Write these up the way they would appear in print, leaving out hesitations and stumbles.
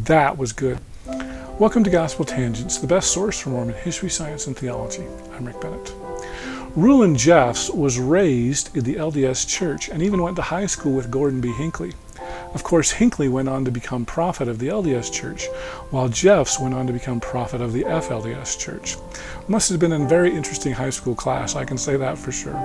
That was good. Welcome to Gospel Tangents, the best source for Mormon history, science, and theology. I'm Rick Bennett. Rulon Jeffs was raised in the LDS Church and even went to high school with Gordon B. Hinckley. Of course, Hinckley went on to become prophet of the LDS Church, while Jeffs went on to become prophet of the FLDS Church. Must have been a very interesting high school class, I can say that for sure.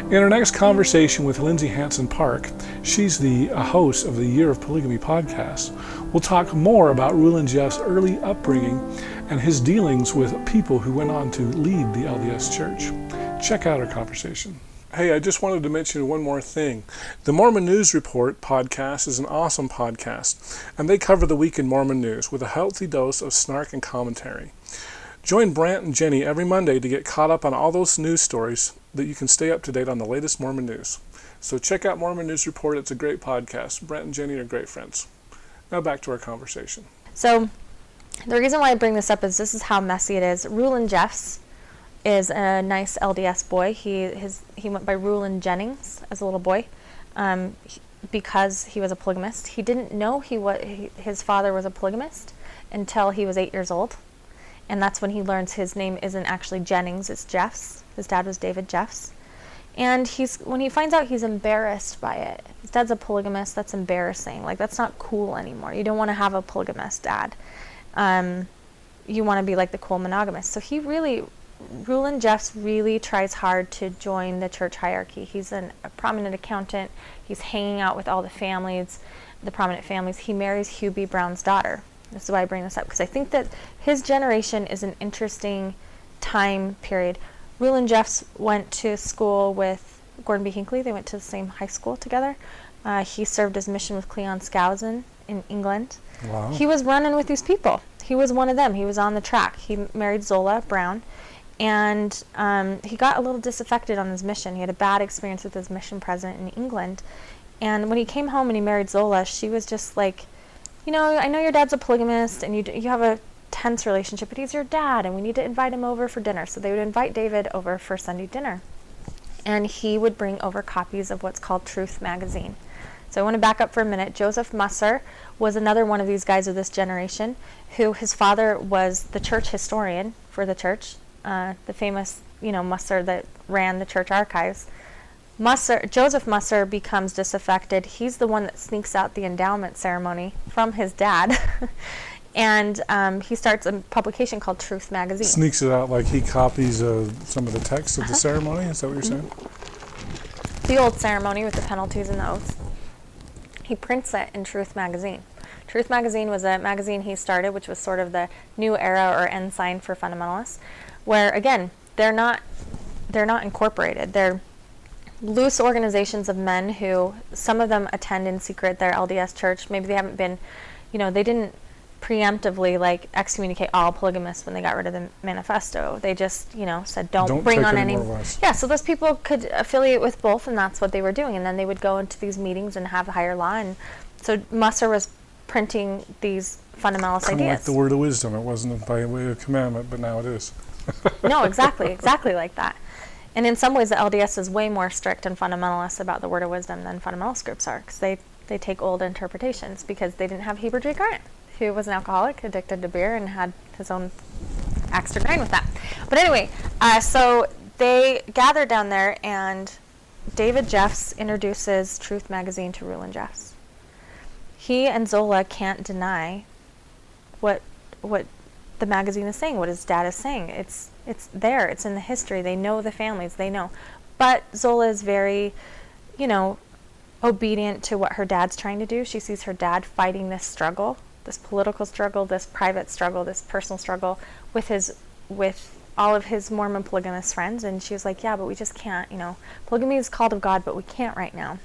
In our next conversation with Lindsay Hansen Park, she's the host of the Year of Polygamy podcast, we'll talk more about Rulon Jeffs' early upbringing and his dealings with people who went on to lead the LDS Church. Check out our conversation. Hey, I just wanted to mention one more thing. The Mormon News Report podcast is an awesome podcast, and they cover the week in Mormon news with a healthy dose of snark and commentary. Join Brant and Jenny every Monday to get caught up on all those news stories that you can stay up to date on the latest Mormon news. So check out Mormon News Report. It's a great podcast. Brant and Jenny are great friends. Now back to our conversation. So the reason why I bring this up is this is how messy it is. Rulon Jeffs is a nice LDS boy. He went by Rulon Jennings as a little boy because he was a polygamist. He didn't know his father was a polygamist until he was 8 years old. And that's when he learns his name isn't actually Jennings, it's Jeffs. His dad was David Jeffs. And when he finds out, he's embarrassed by it. His dad's a polygamist. That's embarrassing. Like, that's not cool anymore. You don't want to have a polygamist dad. You want to be like the cool monogamist. So Rulon Jeffs really tries hard to join the church hierarchy. He's a prominent accountant. He's hanging out with all the families, the prominent families. He marries Hugh B. Brown's daughter. This is why I bring this up, because I think that his generation is an interesting time period. Rulon Jeffs went to school with Gordon B. Hinckley. They went to the same high school together. He served his mission with Cleon Skousen in England. Wow. He was running with these people. He was one of them. He was on the track. He married Zola Brown, and he got a little disaffected on his mission. He had a bad experience with his mission president in England. And when he came home and he married Zola, she was just like, I know your dad's a polygamist and you have a tense relationship, but he's your dad and we need to invite him over for dinner. So they would invite David over for Sunday dinner. And he would bring over copies of what's called Truth magazine. So I want to back up for a minute. Joseph Musser was another one of these guys of this generation who his father was the church historian for the church, the famous, Musser that ran the church archives. Joseph Musser becomes disaffected. He's the one that sneaks out the endowment ceremony from his dad. And he starts a publication called Truth magazine. Sneaks it out like he copies some of the text of the ceremony? Is that what you're saying? The old ceremony with the penalties and the oaths. He prints it in Truth magazine. Truth magazine was a magazine he started, which was sort of the new era or ensign for fundamentalists, where, again, they're not incorporated. They're loose organizations of men who, some of them attend in secret their LDS church. Maybe they haven't been, they didn't preemptively excommunicate all polygamists when they got rid of the manifesto. They just, said don't bring on any. Yeah, so those people could affiliate with both, and that's what they were doing. And then they would go into these meetings and have higher law. And so Musser was printing these fundamentalist Kind ideas. of like the word of wisdom. It wasn't by way of commandment, but now it is. No, exactly like that. And in some ways, the LDS is way more strict and fundamentalist about the word of wisdom than fundamentalist groups are, because they take old interpretations, because they didn't have Heber J. Garnett, who was an alcoholic, addicted to beer, and had his own axe to grind with that. But anyway, so they gather down there, and David Jeffs introduces Truth magazine to Rulon Jeffs. He and Zola can't deny what the magazine is saying, what his dad is saying. It's there. It's in the history. They know the families. They know. But Zola is very, obedient to what her dad's trying to do. She sees her dad fighting this struggle, this political struggle, this private struggle, this personal struggle with all of his Mormon polygamous friends. And she was like, yeah, but we just can't, polygamy is called of God, but we can't right now.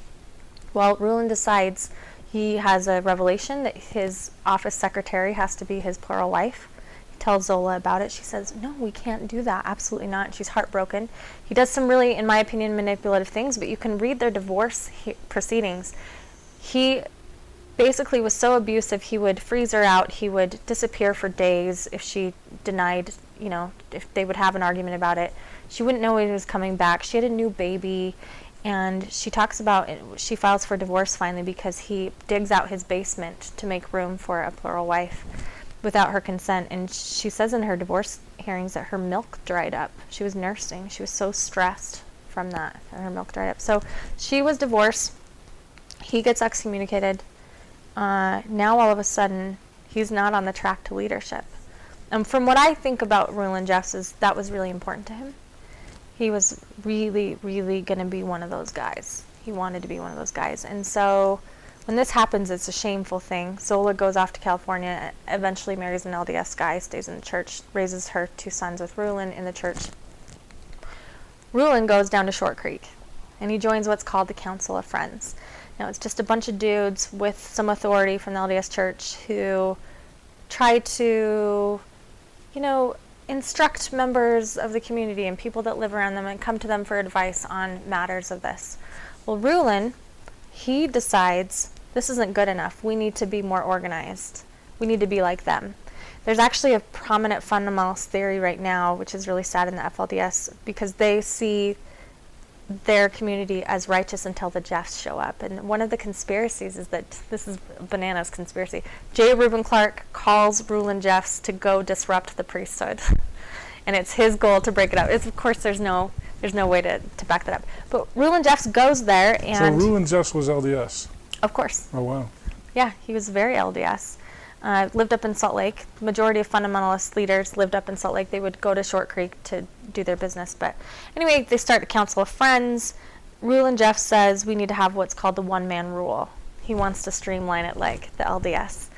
Well, Rulon decides he has a revelation that his office secretary has to be his plural wife. Tells Zola about it. She says, no, we can't do that. Absolutely not. She's heartbroken. He does some really, in my opinion, manipulative things, but you can read their divorce proceedings. He basically was so abusive, he would freeze her out. He would disappear for days if she denied, if they would have an argument about it. She wouldn't know when he was coming back. She had a new baby, And she talks about she files for divorce finally because he digs out his basement to make room for a plural wife without her consent. And she says in her divorce hearings that her milk dried up. She was nursing. She was so stressed from that her milk dried up. So she was divorced. He gets excommunicated. Now all of a sudden, he's not on the track to leadership. And from what I think about Rulon Jeffs is that was really important to him. He was really, really going to be one of those guys. He wanted to be one of those guys. And so when this happens, it's a shameful thing. Zola goes off to California, eventually marries an LDS guy, stays in the church, raises her 2 sons with Rulon in the church. Rulon goes down to Short Creek, and he joins what's called the Council of Friends. Now, it's just a bunch of dudes with some authority from the LDS Church who try to, instruct members of the community and people that live around them and come to them for advice on matters of this. Well, Rulon, he decides this isn't good enough. We need to be more organized. We need to be like them. There's actually a prominent fundamentalist theory right now, which is really sad in the FLDS, because they see their community as righteous until the Jeffs show up. And one of the conspiracies is that, this is bananas conspiracy, J. Reuben Clark calls Rulon Jeffs to go disrupt the priesthood. And it's his goal to break it up. Of course, there's no way to back that up. But Rulon Jeffs goes there and... So Rulon Jeffs was LDS? Of course. Oh, wow. Yeah, he was very LDS. Lived up in Salt Lake. The majority of fundamentalist leaders lived up in Salt Lake. They would go to Short Creek to do their business. But anyway, they start a Council of Friends. Rulon Jeffs says we need to have what's called the one-man rule. He wants to streamline it like the LDS.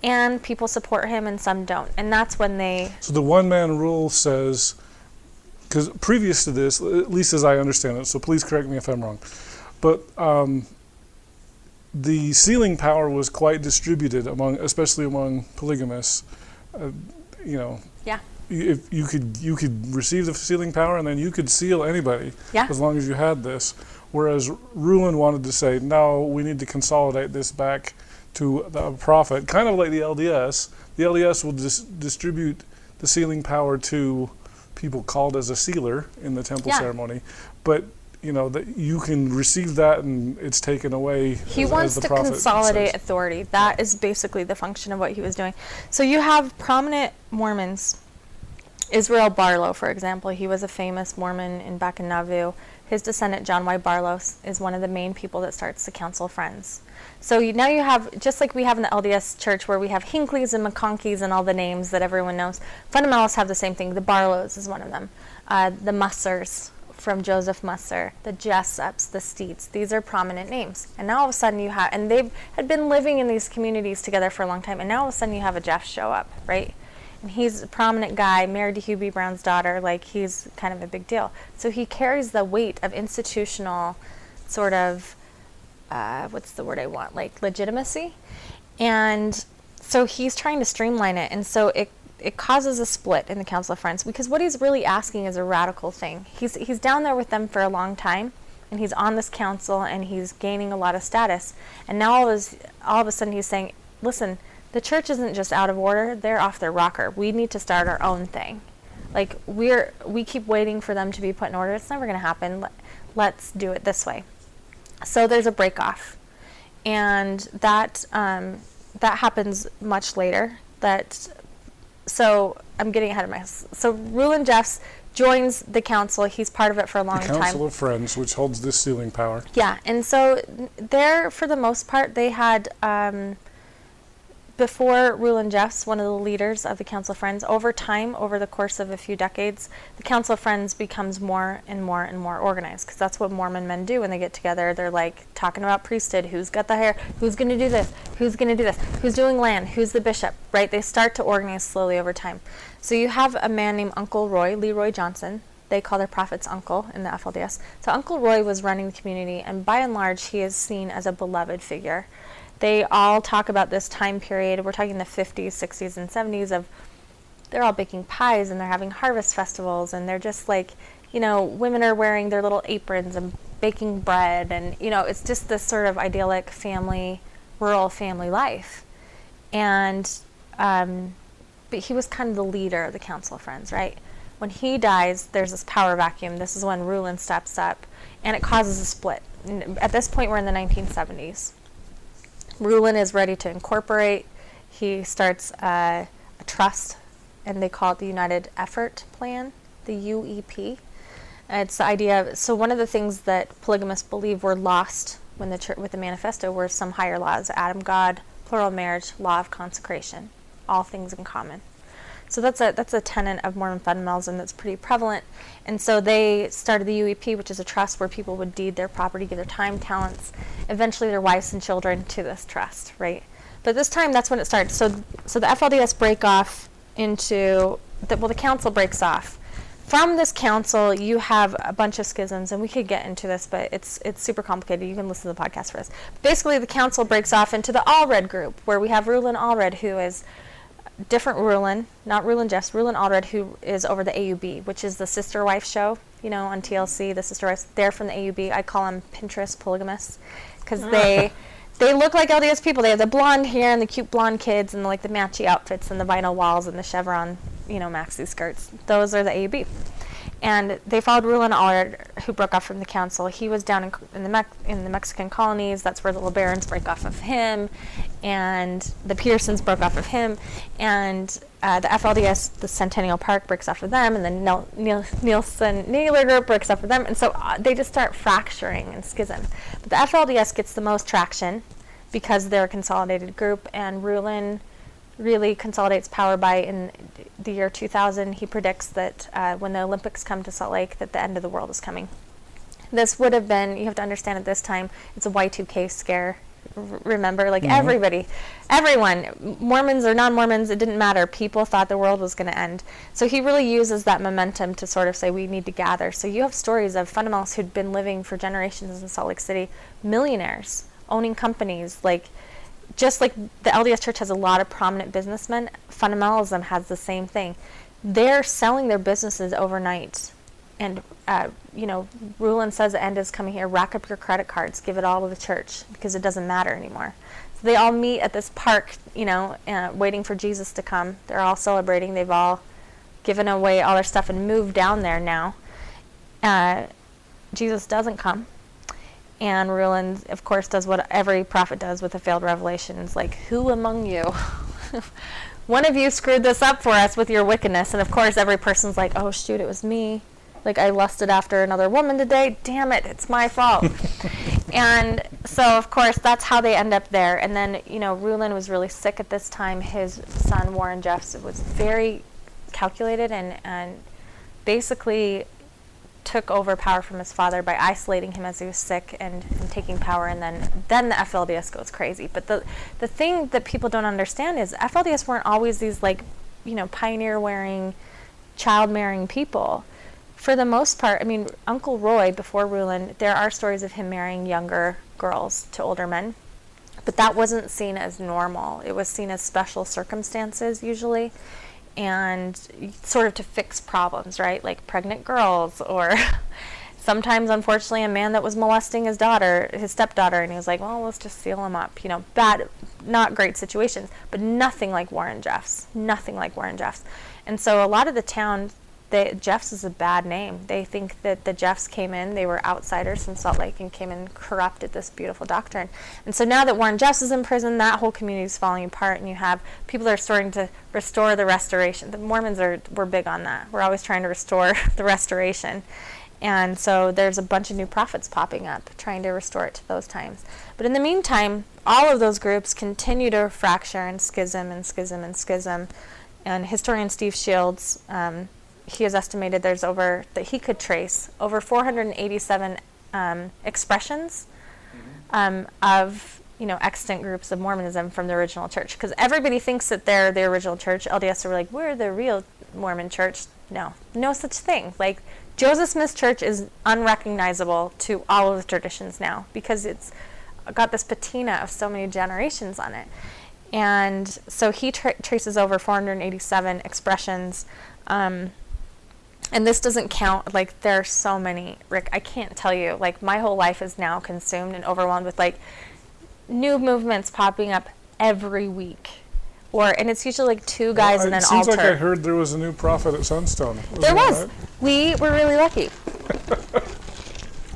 And people support him and some don't. And that's when they... So the one-man rule says... Because previous to this, at least as I understand it, so please correct me if I'm wrong, but the sealing power was quite distributed especially among polygamists. Yeah. If you could receive the sealing power, and then you could seal anybody as long as you had this. Whereas Rulon wanted to say, no, we need to consolidate this back to the prophet, kind of like the LDS. The LDS will distribute the sealing power to people called as a sealer in the temple ceremony, but that you can receive that and it's taken away. He wants to consolidate authority. That is basically the function of what he was doing. So you have prominent Mormons. Israel Barlow, for example, he was a famous Mormon back in Nauvoo. His descendant, John Y. Barlow, is one of the main people that starts the Council of Friends. So now you have, just like we have in the LDS Church where we have Hinckleys and McConkeys and all the names that everyone knows, fundamentalists have the same thing. The Barlows is one of them. The Mussers from Joseph Musser, the Jessups, the Steets. These are prominent names. And now all of a sudden you have, and they had been living in these communities together for a long time, and now all of a sudden you have a Jeff show up, right? And he's a prominent guy, married to Hugh B. Brown's daughter, like he's kind of a big deal. So he carries the weight of institutional sort of, what's the word I want, like legitimacy. And so he's trying to streamline it. And so it causes a split in the Council of Friends, because what he's really asking is a radical thing. He's down there with them for a long time, and he's on this council, and he's gaining a lot of status. And now all of a sudden he's saying, listen, the church isn't just out of order, they're off their rocker. We need to start our own thing. Like, we keep waiting for them to be put in order. It's never going to happen. Let's do it this way. So there's a break-off. And that happens much later. So I'm getting ahead of myself. So Rulon Jeffs joins the council. He's part of it for a long time. The Council of Friends, which holds this sealing power. Yeah, and so there, for the most part, they had... before Rulon Jeffs, one of the leaders of the Council of Friends, over time, over the course of a few decades, the Council of Friends becomes more and more and more organized, because that's what Mormon men do when they get together. They're like talking about priesthood, who's got the hair, who's going to do this, who's going to do this, who's doing land, who's the bishop, right? They start to organize slowly over time. So you have a man named Uncle Roy, Leroy Johnson. They call their prophets uncle in the FLDS. So Uncle Roy was running the community, and by and large, he is seen as a beloved figure. They all talk about this time period. We're talking the 50s, 60s, and 70s of they're all baking pies and they're having harvest festivals, and they're just like, women are wearing their little aprons and baking bread, and, it's just this sort of idyllic rural family life. And, but he was kind of the leader of the Council of Friends, right? When he dies, there's this power vacuum. This is when Rulon steps up, and it causes a split. At this point, we're in the 1970s. Rulon is ready to incorporate. He starts a trust, and they call it the United Effort Plan, the UEP. It's the idea of, so one of the things that polygamists believe were lost when the church, with the manifesto, were some higher laws: Adam, God, plural marriage, law of consecration, all things in common. So that's a tenet of Mormon fundamentalism that's pretty prevalent. And so they started the UEP, which is a trust where people would deed their property, give their time, talents, eventually their wives and children to this trust, right? But this time, that's when it started. So the FLDS break off into, the council breaks off. From this council, you have a bunch of schisms, and we could get into this, but it's super complicated. You can listen to the podcast for this. Basically, the council breaks off into the Allred group, where we have Rulon Allred, who is different Rulon, not Rulon Jeffs, Rulon Allred, who is over the AUB, which is the sister wife show, you know, on TLC, the sister wives. They're from the AUB. I call them Pinterest polygamists, because they look like LDS people. They have the blonde hair and the cute blonde kids and like the matchy outfits and the vinyl walls and the chevron, you know, maxi skirts. Those are the AUB. And they followed Rulon Allred, who broke off from the council. He was down in the Mexican colonies. That's where the LeBarons break off of him, and the Pearsons broke off of him, and the FLDS, the Centennial Park, breaks off of them, and the Nielsen-Naylor group breaks off of them, and so they just start fracturing and schism. But the FLDS gets the most traction because they're a consolidated group, and Rulon really consolidates power by, in the year 2000, he predicts that when the Olympics come to Salt Lake, that the end of the world is coming. This would have been, you have to understand at this time, it's a Y2K scare. Remember, like everyone, Mormons or non-Mormons, it didn't matter. People thought the world was going to end. So he really uses that momentum to sort of say, we need to gather. So you have stories of fundamentalists who'd been living for generations in Salt Lake City, millionaires, owning companies, just like the LDS Church has a lot of prominent businessmen, fundamentalism has the same thing. They're selling their businesses overnight. And, Rulon says the end is coming here. Rack up your credit cards. Give it all to the church because it doesn't matter anymore. So they all meet at this park, waiting for Jesus to come. They're all celebrating. They've all given away all their stuff and moved down there now. Jesus doesn't come. And Rulon, of course, does what every prophet does with a failed revelation. It's like, who among you? One of you screwed this up for us with your wickedness. And, of course, every person's like, oh, shoot, it was me. Like, I lusted after another woman today. Damn it, it's my fault. And so, of course, that's how they end up there. And then, Rulon was really sick at this time. His son, Warren Jeffs, was very calculated and basically took over power from his father by isolating him as he was sick and taking power, and then the FLDS goes crazy. But the thing that people don't understand is FLDS weren't always these pioneer-wearing, child-marrying people. For the most part, Uncle Roy, before Rulon, there are stories of him marrying younger girls to older men, but that wasn't seen as normal. It was seen as special circumstances usually, and sort of to fix problems, right? Like pregnant girls, or sometimes, unfortunately, a man that was molesting his stepdaughter, and he was like, well, let's just seal him up. Bad, not great situations, but nothing like Warren Jeffs. And so a lot of the town, Jeffs is a bad name. They think that the Jeffs came in, they were outsiders from Salt Lake and came and corrupted this beautiful doctrine. And so now that Warren Jeffs is in prison, that whole community is falling apart, and you have people that are starting to restore the restoration. The Mormons we're big on that. We're always trying to restore the restoration. And so there's a bunch of new prophets popping up, trying to restore it to those times. But in the meantime, all of those groups continue to fracture and schism and schism and schism. And historian Steve Shields, he has estimated that he could trace over 487 expressions of extant groups of Mormonism from the original church. Because everybody thinks that they're the original church. LDS are like, we're the real Mormon church. No such thing. Like, Joseph Smith's church is unrecognizable to all of the traditions now because it's got this patina of so many generations on it. And so he traces over 487 expressions. And this doesn't count, there are so many, Rick, I can't tell you, my whole life is now consumed and overwhelmed with, new movements popping up every week. and it's usually like two guys and an It seems altar. like I heard there was a new prophet at Sunstone. There was. Right? We were really lucky.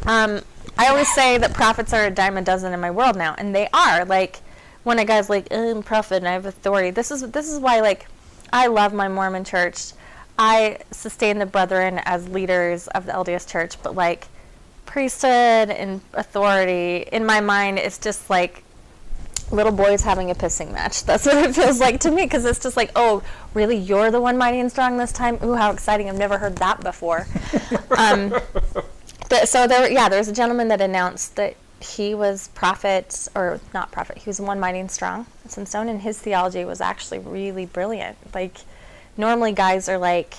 I always say that prophets are a dime a dozen in my world now, and they are. Like, when a guy's like, I'm a prophet and I have authority. This is why, like, I love my Mormon church. I sustain the brethren as leaders of the LDS Church, but, like, priesthood and authority, in my mind, it's just like little boys having a pissing match. That's what it feels like to me, because it's just like, oh, really, you're the one mighty and strong this time? Ooh, how exciting. I've never heard that before. But so there was a gentleman that announced that he was prophet, or not prophet, he was one mighty and strong at Sunstone, and his theology was actually really brilliant. Like, normally guys are like,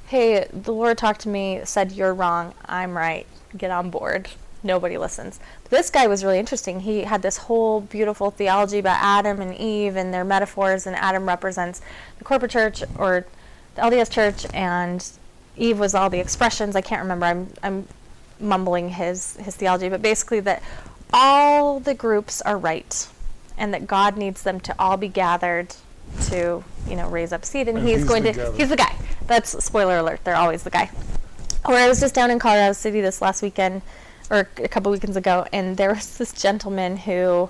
hey, the Lord talked to me, said you're wrong, I'm right, get on board. Nobody listens. But this guy was really interesting. He had this whole beautiful theology about Adam and Eve and their metaphors, and Adam represents the corporate church, or the LDS Church, and Eve was all the expressions. I can't remember. I'm mumbling his theology, but basically that all the groups are right, and that God needs them to all be gathered to, raise up seed, and he's the guy. That's spoiler alert. They're always the guy. Or I was just down in Colorado City this last weekend, or a couple weekends ago, and there was this gentleman who,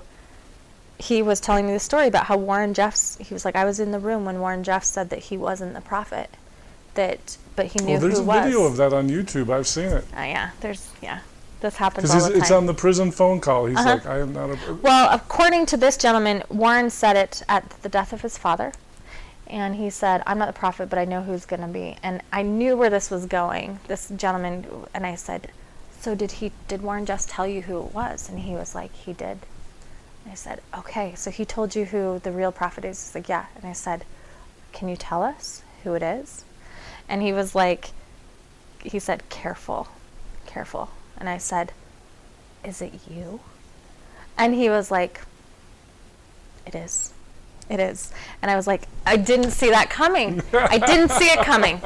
he was telling me the story about how Warren Jeffs, he was like, I was in the room when Warren Jeffs said that he wasn't the prophet, but he knew who was. There's a video of that on YouTube. I've seen it. This happens all the time. Because it's on the prison phone call. He's like, I am not a... Well, according to this gentleman, Warren said it at the death of his father. And he said, I'm not the prophet, but I know who's going to be. And I knew where this was going, this gentleman. And I said, so did Warren Jeffs tell you who it was? And he was like, he did. And I said, okay, so he told you who the real prophet is? He's like, yeah. And I said, can you tell us who it is? And he was like, he said, careful. And I said, is it you? And he was like, it is. And I was like, I didn't see that coming. I didn't see it coming.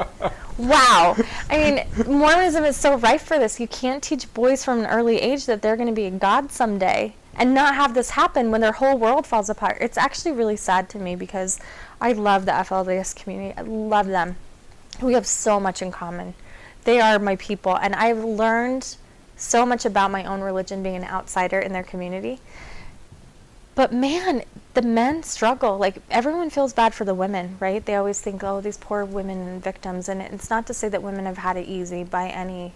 Wow. I mean, Mormonism is so rife for this. You can't teach boys from an early age that they're going to be a god someday and not have this happen when their whole world falls apart. It's actually really sad to me, because I love the FLDS community. I love them. We have so much in common. They are my people, and I've learned so much about my own religion being an outsider in their community. But man, the men struggle. Like, everyone feels bad for the women, right? They always think, oh, these poor women and victims. And it's not to say that women have had it easy by any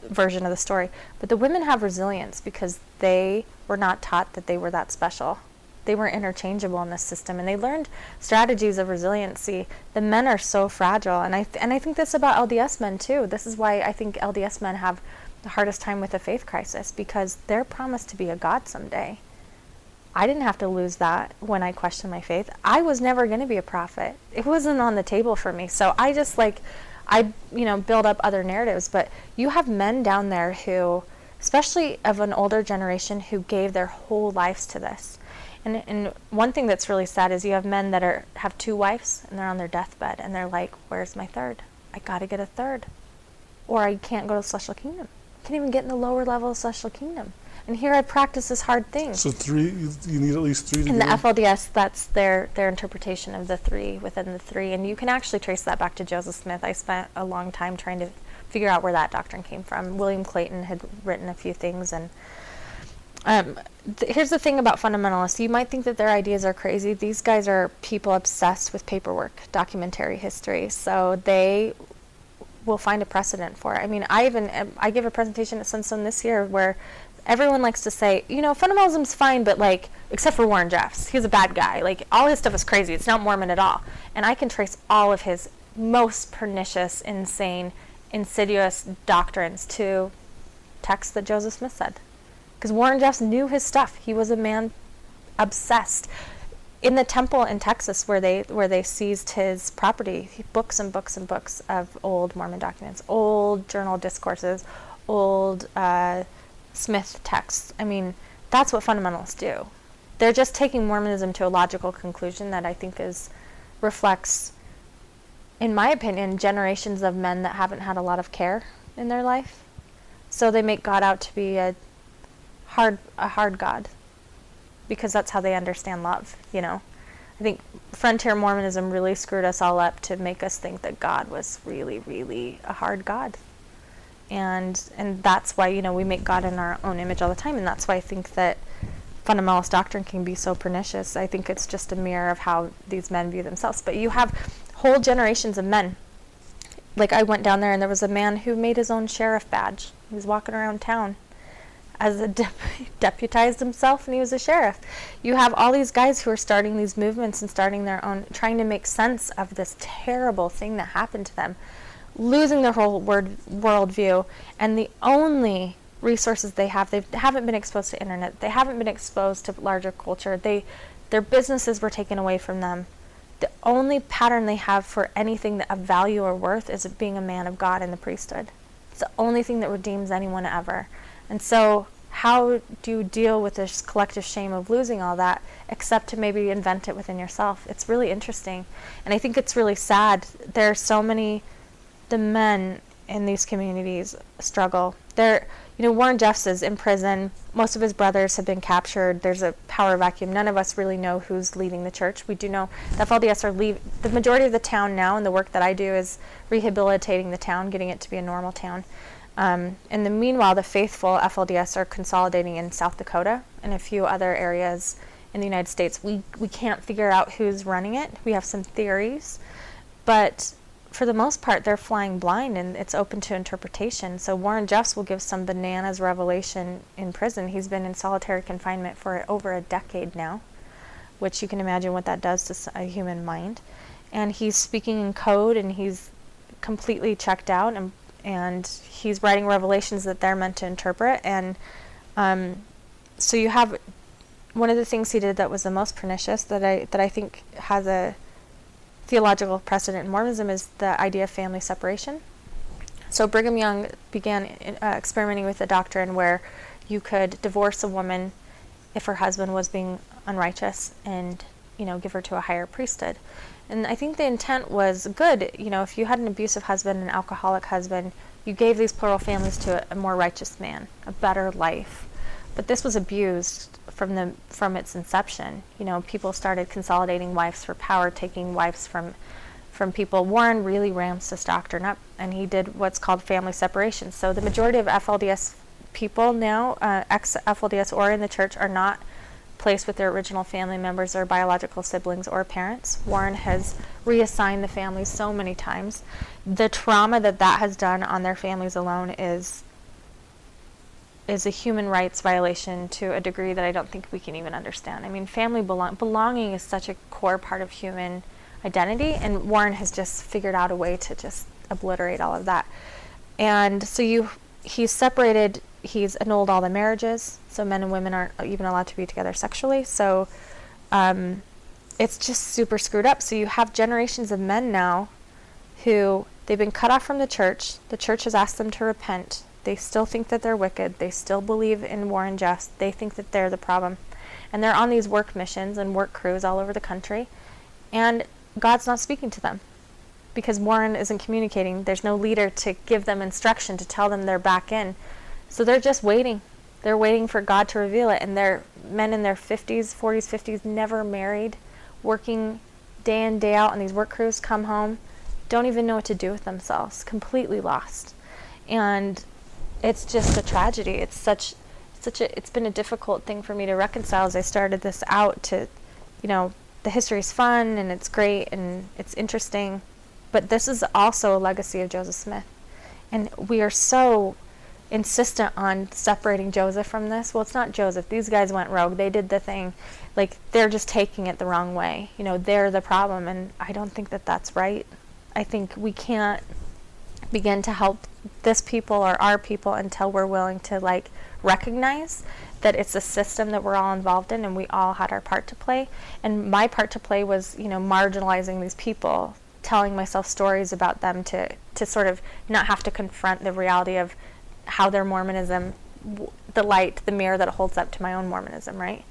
version of the story. But the women have resilience because they were not taught that they were that special. They were interchangeable in this system, and they learned strategies of resiliency. The men are so fragile, and I think this about LDS men too. This is why I think LDS men have the hardest time with the faith crisis, because they're promised to be a god someday. I didn't have to lose that when I questioned my faith. I was never going to be a prophet. It wasn't on the table for me. So I just build up other narratives. But you have men down there who, especially of an older generation, who gave their whole lives to this. And one thing that's really sad is you have men that have two wives, and they're on their deathbed, and they're like, where's my third? I got to get a third. Or I can't go to the celestial kingdom. I can't even get in the lower level of celestial kingdom. And here I practice this hard thing. So you need at least three to in get the FLDS, that's their interpretation of the three within the three. And you can actually trace that back to Joseph Smith. I spent a long time trying to figure out where that doctrine came from. William Clayton had written a few things, and here's the thing about fundamentalists. You might think that their ideas are crazy. These guys are people obsessed with paperwork, documentary history. So they will find a precedent for it. I mean, I gave a presentation at Sunstone this year where everyone likes to say, fundamentalism's fine, but like, except for Warren Jeffs. He's a bad guy. Like, all his stuff is crazy. It's not Mormon at all. And I can trace all of his most pernicious, insane, insidious doctrines to texts that Joseph Smith said. Because Warren Jeffs knew his stuff. He was a man obsessed. In the temple in Texas where they seized his property, books and books and books of old Mormon documents, old journal discourses, old Smith texts. I mean, that's what fundamentalists do. They're just taking Mormonism to a logical conclusion that I think reflects, in my opinion, generations of men that haven't had a lot of care in their life. So they make God out to be a hard God. because that's how they understand love, I think frontier Mormonism really screwed us all up to make us think that God was really, really a hard God. And that's why, we make God in our own image all the time. And that's why I think that fundamentalist doctrine can be so pernicious. I think it's just a mirror of how these men view themselves. But you have whole generations of men. Like, I went down there and there was a man who made his own sheriff badge. He was walking around town as a deputized himself, and he was a sheriff. You have all these guys who are starting these movements and starting their own, trying to make sense of this terrible thing that happened to them, losing their whole worldview, and the only resources they haven't been exposed to internet, they haven't been exposed to larger culture, their businesses were taken away from them. The only pattern they have for anything of value or worth is being a man of God in the priesthood. It's the only thing that redeems anyone ever. And so how do you deal with this collective shame of losing all that, except to maybe invent it within yourself? It's really interesting. And I think it's really sad. There are so many, the men in these communities struggle. Rulon Jeffs is in prison. Most of his brothers have been captured. There's a power vacuum. None of us really know who's leading the church. We do know the FLDS are the majority of the town now, and the work that I do is rehabilitating the town, getting it to be a normal town. In the meanwhile, the faithful FLDS are consolidating in South Dakota and a few other areas in the United States. We can't figure out who's running it. We have some theories, but for the most part, they're flying blind, and it's open to interpretation. So Rulon Jeffs will give some bananas revelation in prison. He's been in solitary confinement for over a decade now, which you can imagine what that does to a human mind. And he's speaking in code, and he's completely checked out, and he's writing revelations that they're meant to interpret. And so you have one of the things he did that was the most pernicious, that I think has a theological precedent in Mormonism, is the idea of family separation. So Brigham Young began experimenting with a doctrine where you could divorce a woman if her husband was being unrighteous and, give her to a higher priesthood. And I think the intent was good. If you had an abusive husband, an alcoholic husband, you gave these plural families to a more righteous man, a better life. But this was abused from its inception. People started consolidating wives for power, taking wives from people. Warren really ramps this doctrine up, and he did what's called family separation. So the majority of FLDS people now, ex-FLDS or in the church, are not placed with their original family members or biological siblings or parents. Warren has reassigned the families so many times. The trauma that has done on their families alone is a human rights violation to a degree that I don't think we can even understand. I mean, family belonging is such a core part of human identity, and Warren has just figured out a way to just obliterate all of that. And so he's annulled all the marriages, so men and women aren't even allowed to be together sexually. So it's just super screwed up. So you have generations of men now who, they've been cut off from the church. The church has asked them to repent. They still think that they're wicked. They still believe in Rulon Jeffs. They think that they're the problem. And they're on these work missions and work crews all over the country. And God's not speaking to them because Warren isn't communicating. There's no leader to give them instruction, to tell them they're back in. So they're just waiting. They're waiting for God to reveal it. And they're men in their 50s, 40s, 50s, never married, working day in, day out on these work crews, come home, don't even know what to do with themselves, completely lost. And it's just a tragedy. It's been a difficult thing for me to reconcile as I started this out to, the history is fun and it's great and it's interesting, but this is also a legacy of Joseph Smith. And we are so insistent on separating Joseph from this. Well, it's not Joseph. These guys went rogue. They did the thing. Like, they're just taking it the wrong way. They're the problem, and I don't think that that's right. I think we can't begin to help this people or our people until we're willing to recognize that it's a system that we're all involved in and we all had our part to play. And my part to play was, marginalizing these people, telling myself stories about them to sort of not have to confront the reality of how their Mormonism, the mirror that it holds up to my own Mormonism, right?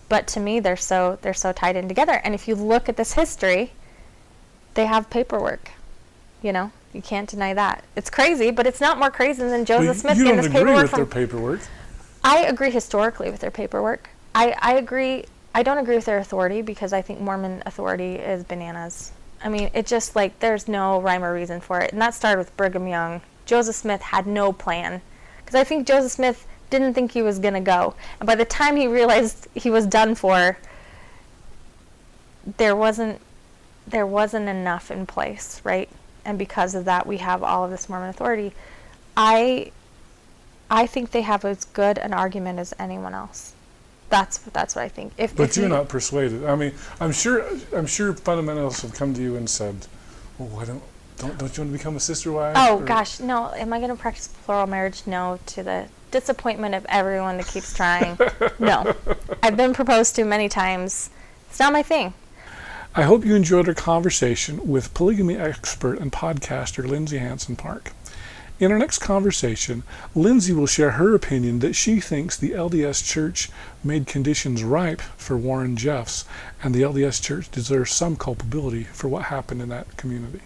But to me, they're so tied in together. And if you look at this history, they have paperwork, You can't deny that. It's crazy, but it's not more crazy than Joseph Smith getting this paperwork. You don't agree with their paperwork. I agree historically with their paperwork. I agree. I don't agree with their authority because I think Mormon authority is bananas. I mean, it just like there's no rhyme or reason for it. And that started with Brigham Young. Joseph Smith had no plan because I think Joseph Smith didn't think he was going to go. And by the time he realized he was done for, there wasn't enough in place, right? And because of that, we have all of this Mormon authority. I think they have as good an argument as anyone else. That's what I think. But you're not persuaded. I mean, I'm sure fundamentalists have come to you and said, "Well, why don't you want to become a sister wife?" Oh gosh, no. Am I going to practice plural marriage? No, to the disappointment of everyone that keeps trying. No, I've been proposed to many times. It's not my thing. I hope you enjoyed our conversation with polygamy expert and podcaster Lindsay Hansen Park. In our next conversation, Lindsay will share her opinion that she thinks the LDS Church made conditions ripe for Rulon Jeffs, and the LDS Church deserves some culpability for what happened in that community.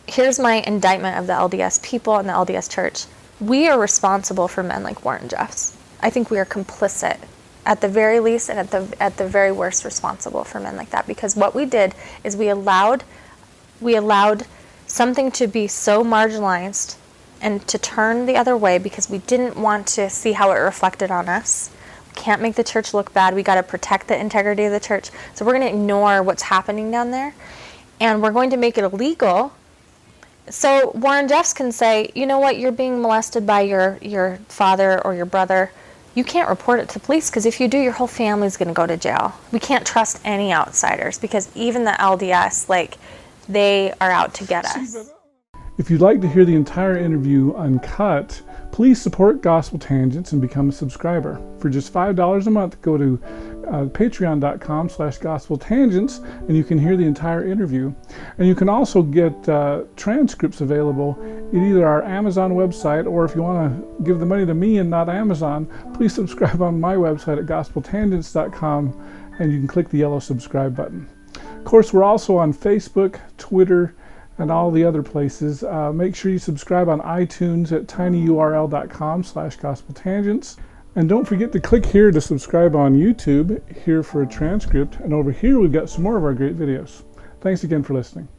Here's my indictment of the LDS people and the LDS Church. We are responsible for men like Rulon Jeffs. I think we are complicit, at the very least, and at the very worst, responsible for men like that. Because what we did is we allowed something to be so marginalized and to turn the other way because we didn't want to see how it reflected on us. We can't make the church look bad. We got to protect the integrity of the church. So we're going to ignore what's happening down there, and we're going to make it illegal. So Rulon Jeffs can say, you know what, you're being molested by your father or your brother. You can't report it to police because if you do, your whole family's going to go to jail. We can't trust any outsiders because even the LDS, they are out to get us. If you'd like to hear the entire interview uncut, please support Gospel Tangents and become a subscriber. For just $5 a month, go to patreon.com/gospeltangents and you can hear the entire interview. And you can also get transcripts available at either our Amazon website, or if you want to give the money to me and not Amazon, please subscribe on my website at gospeltangents.com and you can click the yellow subscribe button. Of course, we're also on Facebook, Twitter, and all the other places. Make sure you subscribe on iTunes at tinyurl.com/gospeltangents. And don't forget to click here to subscribe on YouTube, here for a transcript, and over here we've got some more of our great videos. Thanks again for listening.